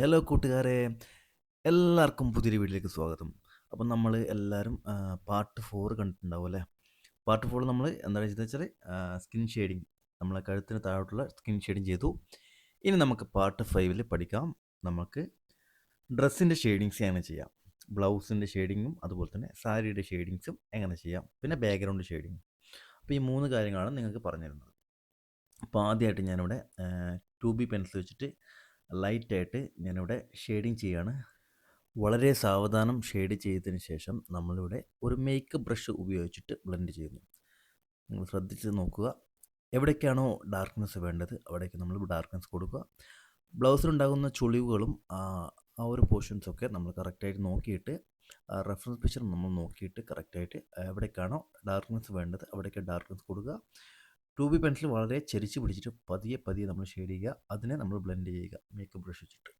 Hello കൂട്ടുകാരെ, എല്ലാവർക്കും പുതിയൊരു വീഡിയോയിലേക്ക് സ്വാഗതം. അപ്പം നമ്മൾ എല്ലാവരും പാർട്ട് 4 കണ്ടിട്ടുണ്ടാവും അല്ലേ? പാർട്ട് 4 നമ്മൾ എന്താണ് ചെയ്തത് വെച്ചാൽ സ്കിൻ ഷെയ്ഡിങ്, നമ്മളെ കഴുത്തിന് താഴോട്ടുള്ള സ്കിൻ ഷെയ്ഡിങ് ചെയ്തു. ഇനി നമുക്ക് പാർട്ട് 5 പഠിക്കാം. നമുക്ക് ഡ്രസ്സിൻ്റെ ഷെയ്ഡിങ്സ് എങ്ങനെ ചെയ്യാം, ബ്ലൗസിൻ്റെ ഷെയ്ഡിങ്ങും അതുപോലെ തന്നെ സാരിയുടെ ഷെയ്ഡിങ്സും എങ്ങനെ ചെയ്യാം, പിന്നെ ബാക്ക്ഗ്രൗണ്ട് ഷെയ്ഡിങ്ങും. അപ്പോൾ ഈ 3 കാര്യങ്ങളാണ് നിങ്ങൾക്ക് പറഞ്ഞു തരുന്നത്. അപ്പോൾ ആദ്യമായിട്ട് ഞാനിവിടെ 2B പെൻസിൽ വെച്ചിട്ട് ലൈറ്റായിട്ട് ഞാനിവിടെ ഷെയ്ഡിങ് ചെയ്യാണ്. വളരെ സാവധാനം ഷെയ്ഡ് ചെയ്തതിന് ശേഷം നമ്മളിവിടെ ഒരു മേക്കപ്പ് ബ്രഷ് ഉപയോഗിച്ചിട്ട് ബ്ലെൻഡ് ചെയ്യുന്നു. നിങ്ങൾ ശ്രദ്ധിച്ച് നോക്കുക. എവിടേക്കാണോ ഡാർക്ക്നെസ് വേണ്ടത് അവിടേക്ക് നമ്മൾ ഡാർക്ക്നെസ് കൊടുക്കുക. ബ്ലൗസിലുണ്ടാകുന്ന ചുളിവുകളും ആ ഒരു പോർഷൻസൊക്കെ നമ്മൾ കറക്റ്റായിട്ട് നോക്കിയിട്ട് റെഫറൻസ് പിക്ചർ നമ്മൾ നോക്കിയിട്ട് കറക്റ്റായിട്ട് എവിടേക്കാണോ ഡാർക്ക്നെസ് വേണ്ടത് അവിടേക്ക് ഡാർക്ക്നെസ് കൊടുക്കുക. 2B പെൻസിൽ വളരെ ചെരിച്ച് പിടിച്ചിട്ട് പതിയെ പതിയെ നമ്മൾ ഷെയ്ഡ് ചെയ്യുക. അതിനെ നമ്മൾ ബ്ലെൻഡ് ചെയ്യുക മേക്കപ്പ് ബ്രഷ് വെച്ചിട്ട്.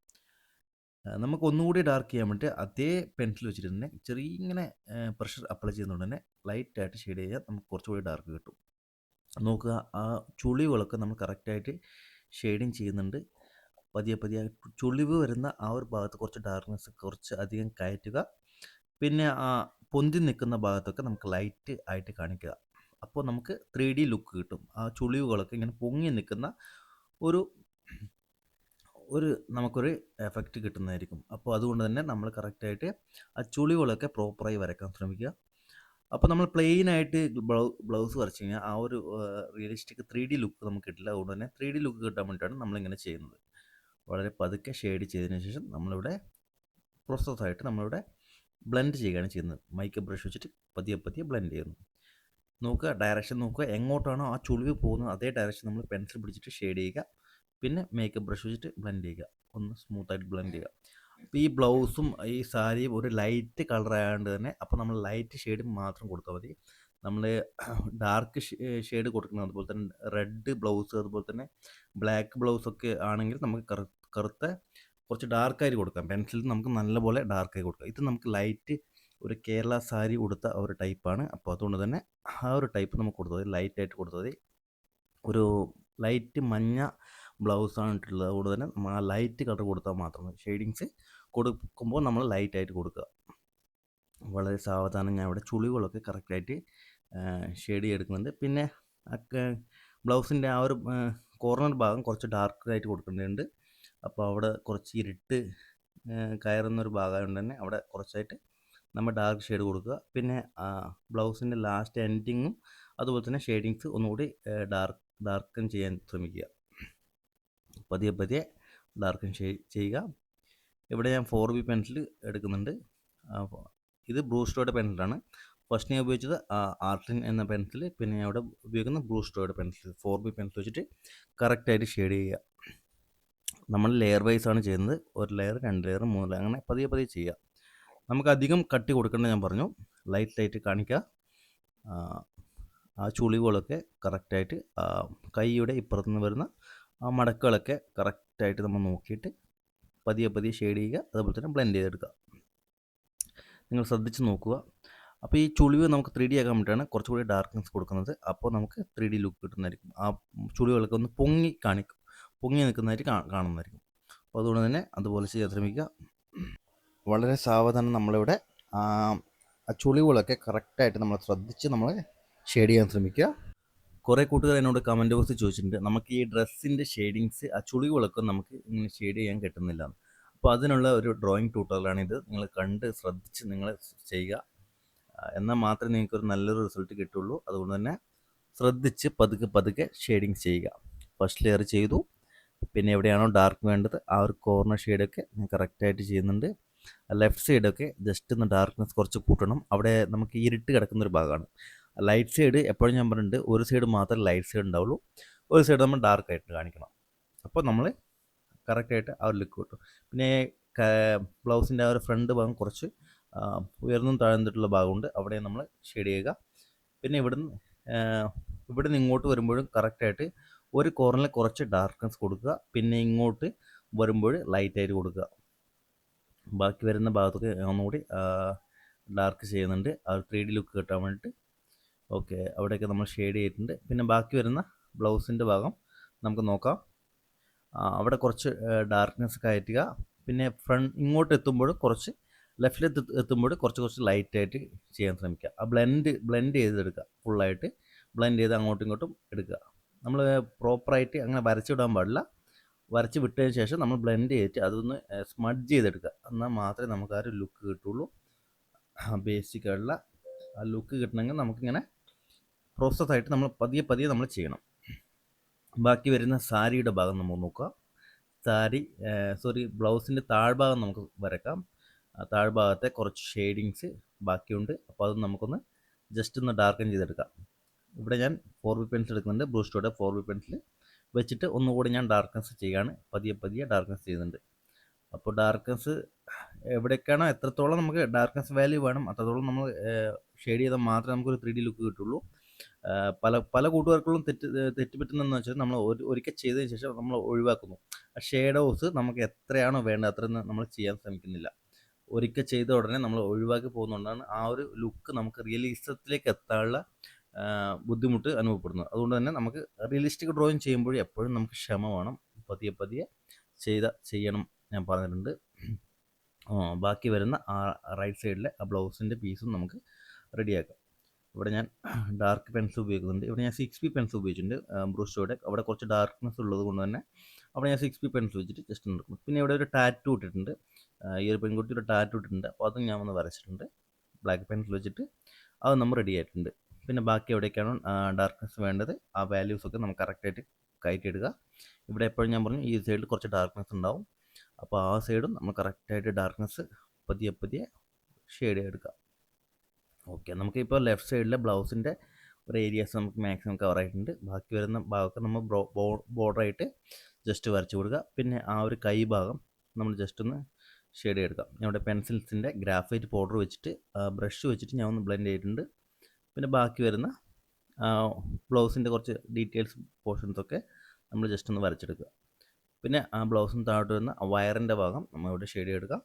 നമുക്ക് ഒന്നുകൂടി ഡാർക്ക് ചെയ്യാൻ വേണ്ടി അതേ പെൻസിൽ വെച്ചിട്ട് തന്നെ ചെറിയ ഇങ്ങനെ പ്രഷർ അപ്ലൈ ചെയ്യുന്നതുകൊണ്ട് തന്നെ ലൈറ്റായിട്ട് ഷെയ്ഡ് ചെയ്യാൻ നമുക്ക് കുറച്ചുകൂടി ഡാർക്ക് കിട്ടും. നോക്കുക, ആ ചുളിവുകളൊക്കെ നമ്മൾ കറക്റ്റായിട്ട് ഷെയ്ഡിങ് ചെയ്യുന്നുണ്ട്. പതിയെ പതിയെ ചുളിവ് വരുന്ന ആ ഒരു ഭാഗത്ത് കുറച്ച് ഡാർക്ക്നെസ് കുറച്ച് അധികം കയറ്റുക. പിന്നെ ആ പൊന്തി നിൽക്കുന്ന ഭാഗത്തൊക്കെ നമുക്ക് ലൈറ്റ് ആയിട്ട് കാണിക്കുക. അപ്പോൾ നമുക്ക് 3D ലുക്ക് കിട്ടും. ആ ചുളിവുകളൊക്കെ ഇങ്ങനെ പൊങ്ങി നിൽക്കുന്ന ഒരു ഒരു നമുക്കൊരു എഫക്റ്റ് കിട്ടുന്നതായിരിക്കും. അപ്പോൾ അതുകൊണ്ട് തന്നെ നമ്മൾ കറക്റ്റായിട്ട് ആ ചുളിവുകളൊക്കെ പ്രോപ്പറായി വരയ്ക്കാൻ ശ്രമിക്കുക. അപ്പോൾ നമ്മൾ പ്ലെയിനായിട്ട് ബ്ലൗസ് വരച്ച് കഴിഞ്ഞാൽ ആ ഒരു റിയലിസ്റ്റിക് 3D ലുക്ക് നമുക്ക് കിട്ടില്ല. അതുകൊണ്ട് തന്നെ 3D ലുക്ക് കിട്ടാൻ വേണ്ടിയിട്ടാണ് നമ്മളിങ്ങനെ ചെയ്യുന്നത്. വളരെ പതുക്കെ ഷെയ്ഡ് ചെയ്തതിന് ശേഷം നമ്മളിവിടെ പ്രോസസ്സായിട്ട് നമ്മളിവിടെ ബ്ലെൻഡ് ചെയ്യുകയാണ് ചെയ്യുന്നത്. മേക്കപ്പ് ബ്രഷ് വെച്ചിട്ട് പതിയെ പതിയെ ബ്ലെൻഡ് ചെയ്യുന്നു. നോക്കുക, ഡയറക്ഷൻ നോക്കുക, എങ്ങോട്ടാണോ ആ ചുളിവ് പോകുന്നത് അതേ ഡയറക്ഷൻ നമ്മൾ പെൻസിൽ പിടിച്ചിട്ട് ഷെയ്ഡ് ചെയ്യുക. പിന്നെ മേക്കപ്പ് ബ്രഷ് വെച്ചിട്ട് ബ്ലെൻഡ് ചെയ്യുക. ഒന്ന് സ്മൂത്തായിട്ട് ബ്ലെൻഡ് ചെയ്യുക. അപ്പോൾ ഈ ബ്ലൗസും ഈ സാരിയും ഒരു ലൈറ്റ് കളർ ആയതുകൊണ്ട് തന്നെ അപ്പോൾ നമ്മൾ ലൈറ്റ് ഷെയ്ഡ് മാത്രം കൊടുത്താൽ മതി. നമ്മൾ ഡാർക്ക് ഷെയ്ഡ് കൊടുക്കുന്നത് അതുപോലെ തന്നെ റെഡ് ബ്ലൗസ് അതുപോലെ തന്നെ ബ്ലാക്ക് ബ്ലൗസൊക്കെ ആണെങ്കിൽ നമുക്ക് കറുത്ത കുറച്ച് ഡാർക്കായിട്ട് കൊടുക്കാം. പെൻസിലിൽ നമുക്ക് നല്ലപോലെ ഡാർക്കായി കൊടുക്കാം. ഇത് നമുക്ക് ലൈറ്റ് ഒരു കേരള സാരി ഉടുത്ത ഒരു ടൈപ്പാണ്. അപ്പോൾ അതുകൊണ്ട് തന്നെ ആ ഒരു ടൈപ്പ് നമുക്ക് കൊടുത്താൽ മതി, ലൈറ്റായിട്ട് കൊടുത്താൽ മതി. ഒരു ലൈറ്റ് മഞ്ഞ ബ്ലൗസാണ് ഇട്ടിട്ടുള്ളത്. അതുകൊണ്ട് തന്നെ നമ്മൾ ആ ലൈറ്റ് കളർ കൊടുത്താൽ മാത്രം മതി. ഷെയ്ഡിങ്സ് കൊടുക്കുമ്പോൾ നമ്മൾ ലൈറ്റായിട്ട് കൊടുക്കുക. വളരെ സാവധാനം ഞാൻ ഇവിടെ ചുളിവുകളൊക്കെ കറക്റ്റായിട്ട് ഷെയ്ഡ് ചെയ്തെടുക്കുന്നുണ്ട്. പിന്നെ ബ്ലൗസിൻ്റെ ആ ഒരു കോർണർ ഭാഗം കുറച്ച് ഡാർക്കായിട്ട് കൊടുക്കേണ്ടതുണ്ട്. അപ്പോൾ അവിടെ കുറച്ച് ഇരുട്ട് കയറുന്നൊരു ഭാഗമായതുകൊണ്ട് തന്നെ അവിടെ കുറച്ചായിട്ട് നമ്മൾ ഡാർക്ക് ഷെയ്ഡ് കൊടുക്കുക. പിന്നെ ബ്ലൗസിൻ്റെ ലാസ്റ്റ് എൻഡിങ്ങും അതുപോലെ തന്നെ ഷെയ്ഡിങ്സ് ഒന്നുകൂടി ഡാർക്കൻ ചെയ്യാൻ ശ്രമിക്കുക. പതിയെ പതിയെ ഡാർക്കൻ ചെയ്യുക. ഇവിടെ ഞാൻ 4B പെൻസിൽ എടുക്കുന്നുണ്ട്. ഇത് ബ്രൂസ്റ്റോയുടെ പെൻസിലാണ്. ഫസ്റ്റ് ഞാൻ ഉപയോഗിച്ചത് ആർട്ടിൻ എന്ന പെൻസിൽ, പിന്നെ ഞാൻ ഇവിടെ ഉപയോഗിക്കുന്ന ബ്രൂസ്റ്റോയുടെ പെൻസിൽ 4B പെൻസിൽ വെച്ചിട്ട് കറക്റ്റായിട്ട് ഷെയ്ഡ് ചെയ്യുക. നമ്മൾ ലെയർ വൈസ് ആണ് ചെയ്യുന്നത്. ഒരു ലെയർ, 2 ലെയർ, 3 ലെയർ, അങ്ങനെ പതിയെ പതിയെ ചെയ്യുക. നമുക്ക് അധികം കട്ടി കൊടുക്കേണ്ടത് ഞാൻ പറഞ്ഞു, ലൈറ്റായിട്ട് കാണിക്കുക. ആ ചുളിവുകളൊക്കെ കറക്റ്റായിട്ട് കൈയുടെ ഇപ്പുറത്തുനിന്ന് വരുന്ന ആ മടക്കുകളൊക്കെ കറക്റ്റായിട്ട് നമ്മൾ നോക്കിയിട്ട് പതിയെ പതിയെ ഷെയ്ഡ് ചെയ്യുക. അതുപോലെ തന്നെ ബ്ലെൻഡ് ചെയ്തെടുക്കുക. നിങ്ങൾ ശ്രദ്ധിച്ച് നോക്കുക. അപ്പോൾ ഈ ചുളിവ് നമുക്ക് 3D ആക്കാൻ വേണ്ടിയിട്ടാണ് കുറച്ചുകൂടി ഡാർക്ക്നെസ് കൊടുക്കുന്നത്. അപ്പോൾ നമുക്ക് 3D ലുക്ക് കിട്ടുന്നതായിരിക്കും. ആ ചുളിവുകളൊക്കെ ഒന്ന് പൊങ്ങി നിൽക്കുന്നതായിട്ട് കാണുന്നതായിരിക്കും. അപ്പോൾ അതുകൊണ്ട് തന്നെ അതുപോലെ ചെയ്യാൻ ശ്രമിക്കുക. വളരെ സാവധാനം നമ്മളിവിടെ ആ ചുളിവുകളൊക്കെ കറക്റ്റായിട്ട് നമ്മൾ ശ്രദ്ധിച്ച് നമ്മൾ ഷെയ്ഡ് ചെയ്യാൻ ശ്രമിക്കുക. കുറേ കൂട്ടുകാർ എന്നോട് കമൻറ്റ് ബോക്സിൽ ചോദിച്ചിട്ടുണ്ട്, നമുക്ക് ഈ ഡ്രസ്സിൻ്റെ ഷെയ്ഡിങ്സ് ആ ചുളിവുകളൊക്കെ നമുക്ക് ഇങ്ങനെ ഷെയ്ഡ് ചെയ്യാൻ കിട്ടുന്നില്ല. അപ്പോൾ അതിനുള്ള ഒരു ഡ്രോയിങ് ട്യൂട്ടോറിയലാണിത്. നിങ്ങൾ കണ്ട് ശ്രദ്ധിച്ച് നിങ്ങൾ ചെയ്യുക. എന്നാൽ മാത്രമേ നിങ്ങൾക്കൊരു നല്ലൊരു റിസൾട്ട് കിട്ടുള്ളൂ. അതുകൊണ്ട് തന്നെ ശ്രദ്ധിച്ച് പതുക്കെ പതുക്കെ ഷെയ്ഡിങ്സ് ചെയ്യുക. ഫസ്റ്റ് ലെയർ ചെയ്തു. പിന്നെ എവിടെയാണോ ഡാർക്ക് വേണ്ടത് ആ ഒരു കോർണർ ഷെയ്ഡൊക്കെ ഞാൻ കറക്റ്റായിട്ട് ചെയ്യുന്നുണ്ട്. ലെഫ്റ്റ് സൈഡൊക്കെ ജസ്റ്റ് ഒന്ന് ഡാർക്ക്നെസ് കുറച്ച് കൂട്ടണം. അവിടെ നമുക്ക് ഇരുട്ട് കിടക്കുന്നൊരു ഭാഗമാണ്. ലൈറ്റ് സൈഡ് എപ്പോഴും ഞാൻ പറഞ്ഞിട്ടുണ്ട്, ഒരു സൈഡ് മാത്രമേ ലൈറ്റ് സൈഡ് ഉണ്ടാവുള്ളൂ, ഒരു സൈഡ് നമ്മൾ ഡാർക്കായിട്ട് കാണിക്കണം. അപ്പോൾ നമ്മൾ കറക്റ്റായിട്ട് ആ ഒരു ലുക്ക് കിട്ടും. പിന്നെ ബ്ലൗസിൻ്റെ ആ ഒരു ഫ്രണ്ട് ഭാഗം കുറച്ച് ഉയർന്നും താഴ്ന്നിട്ടുള്ള ഭാഗമുണ്ട്, അവിടെ നമ്മൾ ഷെയ്ഡ് ചെയ്യുക. പിന്നെ ഇവിടുന്ന് ഇങ്ങോട്ട് വരുമ്പോഴും കറക്റ്റായിട്ട് ഒരു കോർണറിൽ കുറച്ച് ഡാർക്ക്നെസ് കൊടുക്കുക. പിന്നെ ഇങ്ങോട്ട് വരുമ്പോൾ ലൈറ്റായിട്ട് കൊടുക്കുക. ബാക്കി വരുന്ന ഭാഗത്തൊക്കെ ഒന്നുകൂടി ഡാർക്ക് ചെയ്യുന്നുണ്ട്, ആ ഒരു 3D ലുക്ക് കിട്ടാൻ വേണ്ടിയിട്ട്. ഓക്കെ, അവിടെയൊക്കെ നമ്മൾ ഷെയ്ഡ് ചെയ്തിട്ടുണ്ട്. പിന്നെ ബാക്കി വരുന്ന ബ്ലൗസിൻ്റെ ഭാഗം നമുക്ക് നോക്കാം. അവിടെ കുറച്ച് ഡാർക്ക്നെസ് കയറ്റുക. പിന്നെ ഇങ്ങോട്ട് എത്തുമ്പോൾ കുറച്ച് ലെഫ്റ്റിൽ എത്തുമ്പോൾ കുറച്ച് ലൈറ്റായിട്ട് ചെയ്യാൻ ശ്രമിക്കുക. ആ ബ്ലെൻഡ് ചെയ്തെടുക്കുക. ഫുള്ളായിട്ട് ബ്ലെൻഡ് ചെയ്ത് അങ്ങോട്ടും ഇങ്ങോട്ടും എടുക്കുക. നമ്മൾ പ്രോപ്പറായിട്ട് അങ്ങനെ വരച്ച് വിടാൻ പാടില്ല. വരച്ച് വിട്ടതിന് ശേഷം നമ്മൾ ബ്ലെൻഡ് ചെയ്തിട്ട് അതൊന്ന് സ്മഡ്ജ് ചെയ്തെടുക്കുക. എന്നാൽ മാത്രമേ നമുക്ക് ആ ഒരു ലുക്ക് കിട്ടുള്ളൂ. ബേസിക് ആയിട്ടുള്ള ആ ലുക്ക് കിട്ടണമെങ്കിൽ നമുക്കിങ്ങനെ പ്രോസസ്സായിട്ട് നമ്മൾ പതിയെ നമ്മൾ ചെയ്യണം. ബാക്കി വരുന്ന സാരിയുടെ ഭാഗം നമ്മൾ നോക്കുക. ബ്ലൗസിൻ്റെ താഴ്ഭാഗം നമുക്ക് വരക്കാം. താഴ്ഭാഗത്തെ കുറച്ച് ഷെയ്ഡിങ്സ് ബാക്കിയുണ്ട്. അപ്പോൾ അത് നമുക്കൊന്ന് ജസ്റ്റ് ഒന്ന് ഡാർക്കൻ ചെയ്തെടുക്കാം. ഇവിടെ ഞാൻ 4B പെൻസിൽ എടുക്കുന്നുണ്ട്. ബ്രൂസ്റ്റോയുടെ 4B പെൻസിൽ വെച്ചിട്ട് ഒന്നുകൂടി ഞാൻ ഡാർക്കൻസ് ചെയ്യാണ്. പതിയെ ഡാർക്കൻസ് ചെയ്യുന്നുണ്ട്. അപ്പോൾ ഡാർക്കൻസ് എവിടേക്കാണോ എത്രത്തോളം നമുക്ക് ഡാർക്കൻസ് വാല്യൂ വേണം അത്രത്തോളം നമ്മൾ ഷെയ്ഡ് ചെയ്താൽ മാത്രമേ നമുക്കൊരു 3D ലുക്ക് കിട്ടുള്ളൂ. പല കൂട്ടുകാർക്കുള്ള തെറ്റ് പറ്റുന്നതെന്ന് വെച്ചാൽ നമ്മൾ ഒരിക്കൽ ചെയ്തതിന് ശേഷം നമ്മൾ ഒഴിവാക്കുന്നു. ആ ഷേഡോസ് നമുക്ക് എത്രയാണോ വേണ്ടത് അത്രയൊന്നും നമ്മൾ ചെയ്യാൻ ശ്രമിക്കുന്നില്ല. ഒരിക്കൽ ചെയ്ത ഉടനെ നമ്മൾ ഒഴിവാക്കി പോകുന്നതുകൊണ്ടാണ് ആ ഒരു ലുക്ക് നമുക്ക് റിയലിസത്തിലേക്ക് എത്താനുള്ള ബുദ്ധിമുട്ട് അനുഭവപ്പെടുന്നത്. അതുകൊണ്ട് തന്നെ നമുക്ക് റിയലിസ്റ്റിക് ഡ്രോയിങ് ചെയ്യുമ്പോൾ എപ്പോഴും നമുക്ക് ക്ഷമ വേണം. പതിയെ ചെയ്യണം ഞാൻ പറഞ്ഞിട്ടുണ്ട്. ബാക്കി വരുന്ന ആ റൈറ്റ് സൈഡിലെ ആ ബ്ലൗസിൻ്റെ പീസും നമുക്ക് റെഡിയാക്കാം. ഇവിടെ ഞാൻ ഡാർക്ക് പെൻസിൽ ഉപയോഗിക്കുന്നുണ്ട്. ഇവിടെ ഞാൻ 6B പെൻസിൽ ഉപയോഗിച്ചിട്ടുണ്ട്. ബ്രൂസ്റ്റോയുടെ അവിടെ കുറച്ച് ഡാർക്ക്നെസ് ഉള്ളത് കൊണ്ട് തന്നെ അവിടെ ഞാൻ 6B പെൻസിൽ വെച്ചിട്ട് ജസ്റ്റ് എടുക്കും. പിന്നെ ഇവിടെ ഒരു ടാറ്റു ഇട്ടിട്ടുണ്ട്. ഈ ഒരു പെൺകുട്ടി ഒരു ടാറ്റു ഇട്ടിട്ടുണ്ട്. അപ്പോൾ അതും ഞാൻ ഒന്ന് വരച്ചിട്ടുണ്ട് ബ്ലാക്ക് പെൻസിൽ വെച്ചിട്ട്. അത് നമ്മൾ റെഡി ആയിട്ടുണ്ട്. പിന്നെ ബാക്കി എവിടേക്കാണോ ഡാർക്ക്നെസ് വേണ്ടത് ആ വാല്യൂസൊക്കെ നമുക്ക് കറക്റ്റായിട്ട് കയറ്റിയിടുക. ഇവിടെ എപ്പോഴും ഞാൻ പറഞ്ഞു ഈ സൈഡിൽ കുറച്ച് ഡാർക്ക്നെസ് ഉണ്ടാവും. അപ്പോൾ ആ സൈഡും നമ്മൾ കറക്റ്റായിട്ട് ഡാർക്ക്നെസ് പതിയെ ഷെയ്ഡ് ചെയ്തെടുക്കുക. ഓക്കെ, നമുക്കിപ്പോൾ ലെഫ്റ്റ് സൈഡിലെ ബ്ലൗസിൻ്റെ ഒരു ഏരിയാസ് നമുക്ക് മാക്സിമം കവർ ആയിട്ടുണ്ട്. ബാക്കി വരുന്ന ഭാഗമൊക്കെ നമ്മൾ ബോർഡറായിട്ട് ജസ്റ്റ് വരച്ച് കൊടുക്കുക. പിന്നെ ആ ഒരു കൈ ഭാഗം നമ്മൾ ജസ്റ്റ് ഒന്ന് ഷെയ്ഡ് ചെയ്തെടുക്കാം. നമ്മുടെ പെൻസിൽസിൻ്റെ ഗ്രാഫൈറ്റ് പൗഡർ വെച്ചിട്ട് ബ്രഷ് വെച്ചിട്ട് ഞാൻ ഒന്ന് ബ്ലെൻഡ് ചെയ്തിട്ടുണ്ട്. പിന്നെ ബാക്കി വരുന്ന ബ്ലൗസിൻ്റെ കുറച്ച് ഡീറ്റെയിൽസ് പോർഷൻസൊക്കെ നമ്മൾ ജസ്റ്റ് ഒന്ന് വരച്ചെടുക്കുക. പിന്നെ ആ ബ്ലൗസിന് താഴോട്ട് വരുന്ന വയറിൻ്റെ ഭാഗം നമ്മളിവിടെ ഷെയ്ഡ് ചെയ്തെടുക്കാം.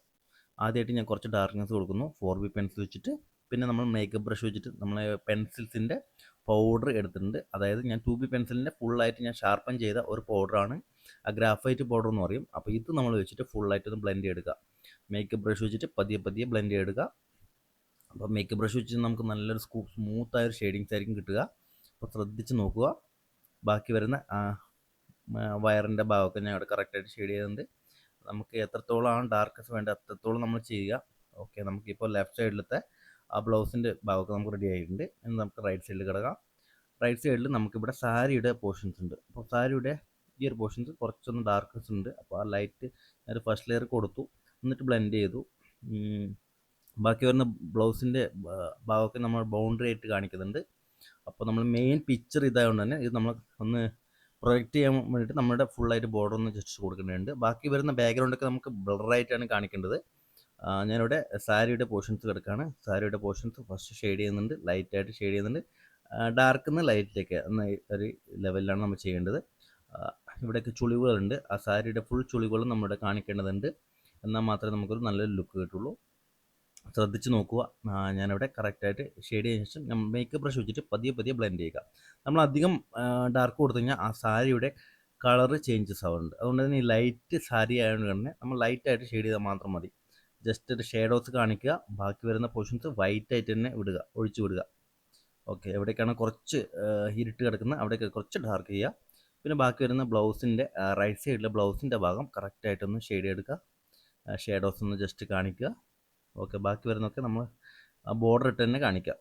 ആദ്യമായിട്ട് ഞാൻ കുറച്ച് ഡാർക്ക്നെസ് കൊടുക്കുന്നു 4B പെൻസിൽ വെച്ചിട്ട്. പിന്നെ നമ്മൾ മേക്കപ്പ് ബ്രഷ് വെച്ചിട്ട് നമ്മൾ പെൻസിൽസിൻ്റെ പൗഡർ എടുത്തിട്ടുണ്ട്. അതായത് ഞാൻ 2B പെൻസിലിൻ്റെ ഫുള്ളായിട്ട് ഞാൻ ഷാർപ്പൻ ചെയ്ത ഒരു പൗഡറാണ്. ആ ഗ്രാഫൈറ്റ് പൗഡർ എന്ന് പറയും. അപ്പോൾ ഇത് നമ്മൾ വെച്ചിട്ട് ഫുള്ളായിട്ടൊന്ന് ബ്ലെൻഡ് ചെയ്തെടുക്കുക. മേക്കപ്പ് ബ്രഷ് വെച്ചിട്ട് പതിയെ ബ്ലെൻഡ് ചെയ്തെടുക്കുക. അപ്പോൾ മേക്കപ്പ് ബ്രഷ് വെച്ചിട്ട് നമുക്ക് നല്ലൊരു സ്മൂത്തായൊരു ഷെയ്ഡിങ്സ് ആയിരിക്കും കിട്ടുക. അപ്പോൾ ശ്രദ്ധിച്ച് നോക്കുക. ബാക്കി വരുന്ന വയറിൻ്റെ ഭാഗമൊക്കെ ഞാൻ ഇവിടെ കറക്റ്റായിട്ട് ഷെയ്ഡ് ചെയ്തിട്ടുണ്ട്. നമുക്ക് എത്രത്തോളമാണ് ഡാർക്കസ് വേണ്ടത് അത്രത്തോളം നമ്മൾ ചെയ്യുക. ഓക്കെ, നമുക്കിപ്പോൾ ലെഫ്റ്റ് സൈഡിലത്തെ ആ ബ്ലൗസിൻ്റെ ഭാഗമൊക്കെ നമുക്ക് റെഡി ആയിട്ടുണ്ട്. ഇനി നമുക്ക് റൈറ്റ് സൈഡിൽ കിടക്കാം. റൈറ്റ് സൈഡിൽ നമുക്കിവിടെ സാരിയുടെ പോർഷൻസ് ഉണ്ട്. അപ്പോൾ സാരിയുടെ ഈ ഒരു പോർഷൻസ് കുറച്ചൊന്ന് ഡാർക്കസ് ഉണ്ട്. അപ്പോൾ ആ ലൈറ്റ് ഞാൻ ഫസ്റ്റ് ലെയർ കൊടുത്തു, എന്നിട്ട് ബ്ലെൻഡ് ചെയ്തു. ബാക്കി വരുന്ന ബ്ലൗസിൻ്റെ ഭാഗമൊക്കെ നമ്മൾ ബൗണ്ടറി ആയിട്ട് കാണിക്കുന്നുണ്ട്. അപ്പോൾ നമ്മൾ മെയിൻ പിക്ചർ ഇതായതുകൊണ്ട് തന്നെ ഇത് നമ്മൾ ഒന്ന് പ്രൊജക്റ്റ് ചെയ്യാൻ വേണ്ടിയിട്ട് നമ്മുടെ ഫുള്ളായിട്ട് ബോർഡർ ഒന്ന് ജസ്റ്റ് കൊടുക്കേണ്ടതുണ്ട്. ബാക്കി വരുന്ന ബാക്ക്ഗ്രൗണ്ടൊക്കെ നമുക്ക് ബ്ലറായിട്ടാണ് കാണിക്കേണ്ടത്. ഞാനിവിടെ സാരിയുടെ പോർഷൻസ് കിടക്കുകയാണ്. സാരിയുടെ പോർഷൻസ് ഫസ്റ്റ് ഷെയ്ഡ് ചെയ്യുന്നുണ്ട്, ലൈറ്റായിട്ട് ഷെയ്ഡ് ചെയ്യുന്നുണ്ട്. ഡാർക്കിൽ നിന്ന് ലൈറ്റിലേക്ക് എന്ന ഒരു ലെവലിലാണ് നമ്മൾ ചെയ്യേണ്ടത്. ഇവിടെയൊക്കെ ചുളിവുകളുണ്ട്. ആ സാരിയുടെ ഫുൾ ചുളിവുകളും നമ്മളിവിടെ കാണിക്കേണ്ടതുണ്ട്. എന്നാൽ മാത്രമേ നമുക്കൊരു നല്ലൊരു ലുക്ക് കിട്ടുള്ളൂ. ശ്രദ്ധിച്ച് നോക്കുക. ഞാനിവിടെ കറക്റ്റായിട്ട് ഷെയ്ഡ് ചെയ്തതിന് ശേഷം നമ്മൾ മേക്കപ്പ് ബ്രഷ് വെച്ചിട്ട് പതിയെ ബ്ലെൻഡ് ചെയ്യുക. നമ്മൾ അധികം ഡാർക്ക് കൊടുത്തു കഴിഞ്ഞാൽ ആ സാരിയുടെ കളറ് ചേഞ്ചസ് ആവുന്നുണ്ട്. അതുകൊണ്ട് തന്നെ ഈ ലൈറ്റ് സാരി ആയതുകൊണ്ട് തന്നെ നമ്മൾ ലൈറ്റായിട്ട് ഷെയ്ഡ് ചെയ്താൽ മാത്രം മതി. ജസ്റ്റ് ഒരു ഷെയ്ഡോസ് കാണിക്കുക. ബാക്കി വരുന്ന പോർഷൻസ് വൈറ്റ് ആയിട്ട് തന്നെ ഒഴിച്ചു വിടുക. ഓക്കെ, എവിടേക്കാണ് കുറച്ച് ഇരുട്ട് കിടക്കുന്നത് അവിടേക്ക് കുറച്ച് ഡാർക്ക് ചെയ്യുക. പിന്നെ ബാക്കി വരുന്ന ബ്ലൗസിൻ്റെ റൈറ്റ് സൈഡിലെ ബ്ലൗസിൻ്റെ ഭാഗം കറക്റ്റായിട്ടൊന്ന് ഷെയ്ഡ് എടുക്കുക. ഷെയ്ഡോസ് ഒന്ന് ജസ്റ്റ് കാണിക്കുക. ഓക്കെ, ബാക്കി വരുന്നതൊക്കെ നമ്മൾ ആ ബോർഡർ ഇട്ട് തന്നെ കാണിക്കുക.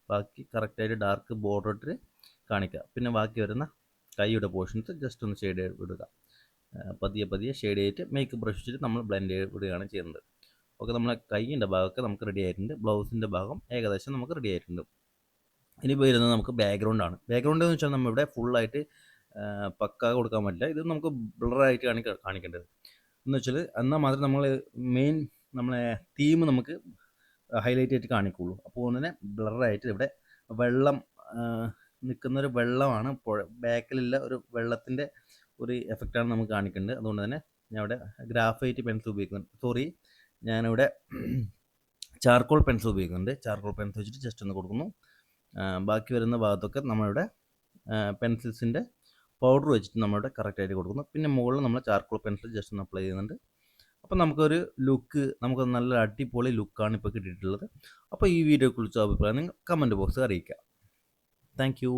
ബാക്കി കറക്റ്റായിട്ട് ഡാർക്ക് ബോർഡർ ഇട്ട് കാണിക്കുക. പിന്നെ ബാക്കി വരുന്ന കൈയുടെ പോർഷൻസ് ജസ്റ്റ് ഒന്ന് ഷെയ്ഡ് വിടുക. പതിയെ ഷെയ്ഡ് ചെയ്തിട്ട് മേക്കപ്പ് ബ്രഷ് വെച്ചിട്ട് നമ്മൾ ബ്ലെൻഡ് ചെയ്ത് വിടുകയാണ് ചെയ്യുന്നത്. ഓക്കെ, നമ്മളെ കൈയിൻ്റെ ഭാഗമൊക്കെ നമുക്ക് റെഡി ആയിട്ടുണ്ട്. ബ്ലൗസിൻ്റെ ഭാഗം ഏകദേശം നമുക്ക് റെഡി ആയിട്ടുണ്ട്. ഇനി വരുന്നത് നമുക്ക് ബാക്ക്ഗ്രൗണ്ടാണ്. ബാക്ക്ഗ്രൗണ്ട് എന്ന് വെച്ചാൽ നമ്മളിവിടെ ഫുള്ളായിട്ട് പക്ക കൊടുക്കാൻ പറ്റില്ല. ഇത് നമുക്ക് ബ്ലറായിട്ട് കാണിക്കേണ്ടത് എന്ന് വെച്ചാൽ എന്നാൽ മാത്രമേ നമ്മൾ മെയിൻ നമ്മളെ തീം നമുക്ക് ഹൈലൈറ്റ് ആയിട്ട് കാണിക്കുള്ളൂ. അപ്പോൾ തന്നെ ബ്ലറായിട്ട് ഇവിടെ വെള്ളം നിൽക്കുന്നൊരു വെള്ളമാണ് ബാക്കിലുള്ള ഒരു വെള്ളത്തിൻ്റെ ഒരു എഫക്റ്റാണ് നമുക്ക് കാണിക്കേണ്ടത്. അതുകൊണ്ട് തന്നെ ഞാൻ ഇവിടെ ഗ്രാഫൈറ്റ് പെൻസിൽ ഉപയോഗിക്കുന്നുണ്ട്. ഞാനിവിടെ ചാർക്കോൾ പെൻസിൽ ഉപയോഗിക്കുന്നുണ്ട്. ചാർക്കോൾ പെൻസിൽ വെച്ചിട്ട് ജസ്റ്റ് ഒന്ന് കൊടുക്കുന്നു. ബാക്കി വരുന്ന ഭാഗത്തൊക്കെ നമ്മളിവിടെ പെൻസിൽസിൻ്റെ പൗഡർ വെച്ചിട്ട് നമ്മളിവിടെ കറക്റ്റായിട്ട് കൊടുക്കുന്നു. പിന്നെ മുകളിൽ നമ്മൾ ചാർക്കോൾ പെൻസിൽ ജസ്റ്റ് ഒന്ന് അപ്ലൈ ചെയ്യുന്നുണ്ട്. അപ്പോൾ നമുക്കൊരു നമുക്ക് നല്ല അടിപൊളി ലുക്കാണ് ഇപ്പോൾ കിട്ടിയിട്ടുള്ളത്. അപ്പോൾ ഈ വീഡിയോയെക്കുറിച്ച് അഭിപ്രായം നിങ്ങൾ കമൻറ്റ് ബോക്സിൽ അറിയിക്കുക. Thank you.